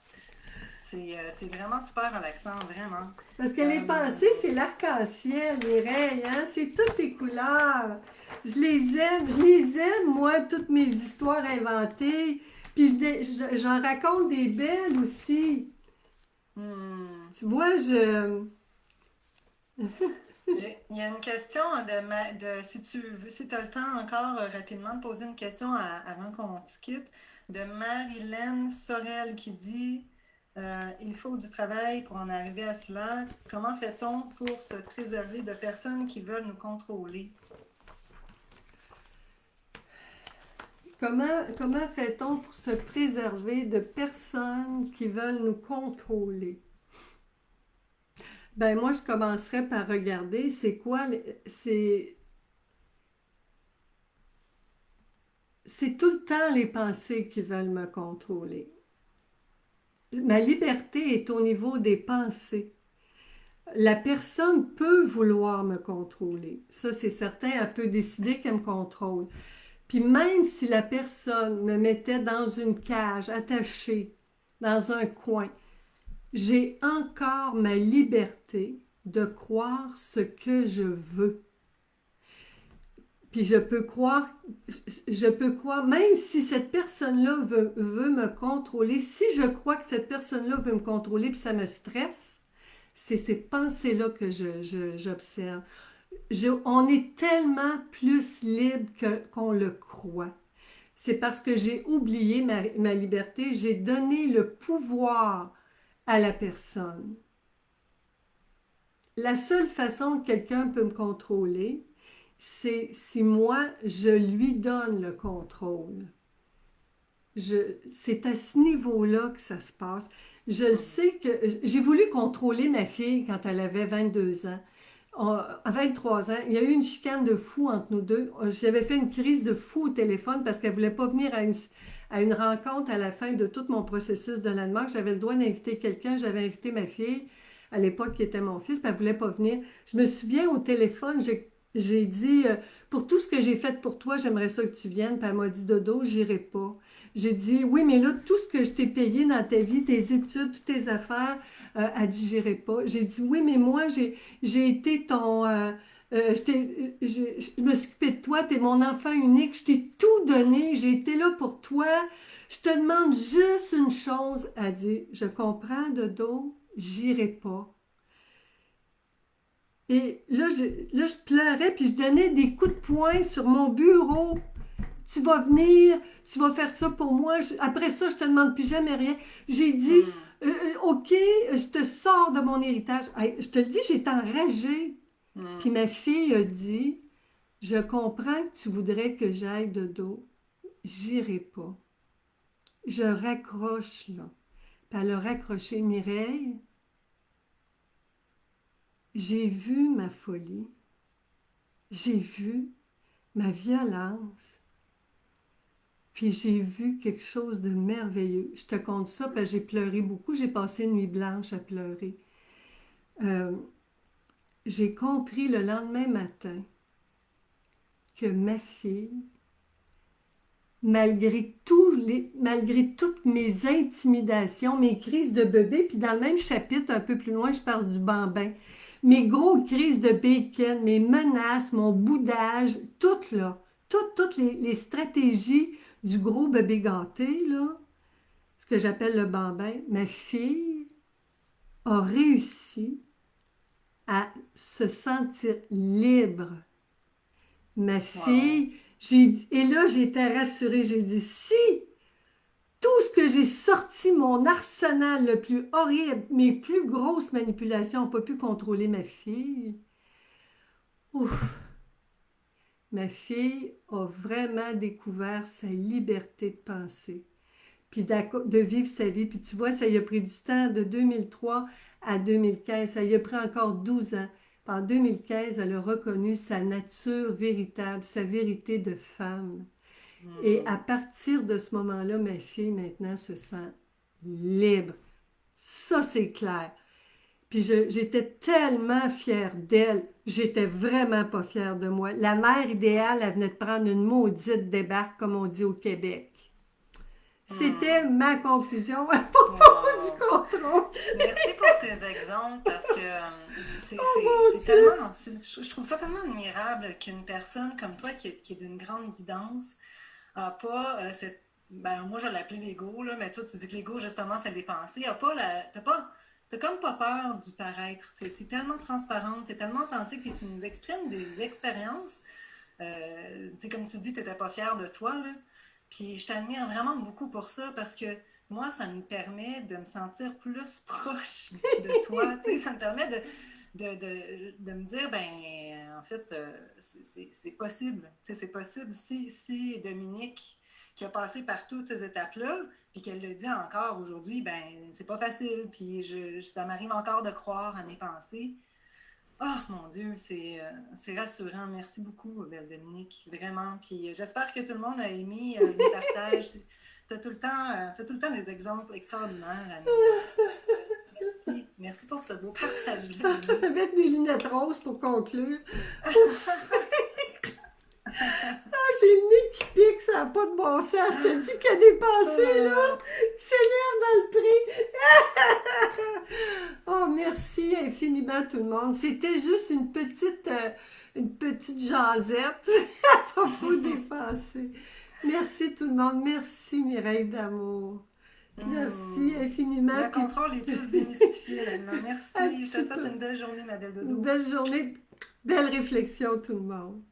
C'est vraiment super relaxant, vraiment. Parce que les Euh, pensées, c'est l'arc-en-ciel, Mireille, hein? C'est toutes les couleurs. Je les aime, moi, toutes mes histoires inventées. Puis j'en raconte des belles aussi. hmm. Tu vois, Il y a une question si tu veux, si as le temps encore rapidement de poser une question avant qu'on se quitte, de Marilyn Sorel qui dit il faut du travail pour en arriver à cela. Comment fait-on pour se préserver de personnes qui veulent nous contrôler? comment fait-on pour se préserver de personnes qui veulent nous contrôler? Ben moi, je commencerais par regarder c'est tout le temps les pensées qui veulent me contrôler. Ma liberté est au niveau des pensées. La personne peut vouloir me contrôler. Ça, c'est certain, elle peut décider qu'elle me contrôle. Puis même si la personne me mettait dans une cage, attachée, dans un coin, j'ai encore ma liberté de croire ce que je veux. Puis je peux croire, même si cette personne-là veut me contrôler, si je crois que cette personne-là veut me contrôler, puis ça me stresse, c'est ces pensées-là que j'observe. On est tellement plus libre qu'on le croit. C'est parce que j'ai oublié ma liberté, j'ai donné le pouvoir à la personne. La seule façon que quelqu'un peut me contrôler, c'est si moi, je lui donne le contrôle. C'est à ce niveau-là que ça se passe. Je le sais que j'ai voulu contrôler ma fille quand elle avait 22 ans. À 23 ans, il y a eu une chicane de fou entre nous deux. J'avais fait une crise de fou au téléphone parce qu'elle ne voulait pas venir à une rencontre à la fin de tout mon processus de landmark. J'avais le droit d'inviter quelqu'un. J'avais invité ma fille à l'époque qui était mon fils, puis elle ne voulait pas venir. Je me souviens au téléphone, j'ai dit, pour tout ce que j'ai fait pour toi, j'aimerais ça que tu viennes. Puis elle m'a dit, Dodo, j'irai pas. J'ai dit, oui, mais là, tout ce que je t'ai payé dans ta vie, tes études, toutes tes affaires, elle dit, j'irai pas. J'ai dit, oui, mais moi, j'ai été ton... je me suis occupée de toi, tu es mon enfant unique, je t'ai tout donné, j'ai été là pour toi. Je te demande juste une chose. Elle dit, je comprends, Dodo, j'irai pas. Et là, je pleurais, puis je donnais des coups de poing sur mon bureau. Tu vas venir, tu vas faire ça pour moi. Après ça, je te demande plus jamais rien. J'ai dit, Hmm. OK, je te sors de mon héritage. Hey, je te le dis, j'étais enragée. Puis ma fille a dit, je comprends que tu voudrais que j'aille de dos. J'irai pas. Je raccroche, là. Puis elle a raccroché. Mireille, j'ai vu ma folie. J'ai vu ma violence. Puis j'ai vu quelque chose de merveilleux. Je te conte ça parce que j'ai pleuré beaucoup. J'ai passé une nuit blanche à pleurer. J'ai compris le lendemain matin que ma fille, malgré toutes mes intimidations, mes crises de bébé, puis dans le même chapitre, un peu plus loin, je parle du bambin, mes gros crises de bacon, mes menaces, mon boudage, toutes là, toutes les stratégies du gros bébé gâté, là, ce que j'appelle le bambin, ma fille a réussi à se sentir libre. Ma fille, et là, j'étais rassurée. J'ai dit, si tout ce que j'ai sorti, mon arsenal le plus horrible, mes plus grosses manipulations n'ont pas pu contrôler ma fille, ouf, ma fille a vraiment découvert sa liberté de penser, puis de vivre sa vie. Puis tu vois, ça y a pris du temps, de 2003 à 2015, ça y a pris encore 12 ans. En 2015, elle a reconnu sa nature véritable, sa vérité de femme. Et à partir de ce moment-là, ma fille, maintenant, se sent libre. Ça, c'est clair. Puis j'étais tellement fière d'elle. J'étais vraiment pas fière de moi. La mère idéale, elle venait de prendre une maudite débarque, comme on dit au Québec. C'était ma conclusion à propos du contrôle. Merci pour tes exemples parce que c'est tellement, je trouve ça tellement admirable qu'une personne comme toi qui est d'une grande guidance n'a pas cette, moi je l'appelais l'ego, là, mais toi tu dis que l'ego justement c'est les pensées, t'as comme pas peur du paraître, t'es tellement transparente, t'es tellement authentique puis tu nous exprimes des expériences, comme tu dis t'étais pas fière de toi, là. Puis je t'admire vraiment beaucoup pour ça parce que moi, ça me permet de me sentir plus proche de toi. Tu sais, ça me permet de me dire, en fait, c'est possible. Tu sais, c'est possible si Dominique, qui a passé par toutes ces étapes-là, puis qu'elle le dit encore aujourd'hui, c'est pas facile. Puis ça m'arrive encore de croire à mes pensées. Oh mon Dieu, c'est rassurant. Merci beaucoup, belle Dominique, vraiment. Puis j'espère que tout le monde a aimé les partages. Tu as tout le temps des exemples extraordinaires à nous. Merci. Merci pour ce beau partage-là. Je vais mettre des lunettes roses pour conclure. J'ai le nez qui pique, ça n'a pas de bon sens. Je te dis qu'il y a des pensées, là, qui s'élèvent dans le prix. Oh, merci infiniment tout le monde. C'était juste une petite jasette à propos des pensées. Merci tout le monde. Merci Mireille d'amour. Merci infiniment. Le contrôle est plus démystifié maintenant. Merci. Je te souhaite une belle journée, ma belle Dodo. Une belle journée. Belle réflexion tout le monde.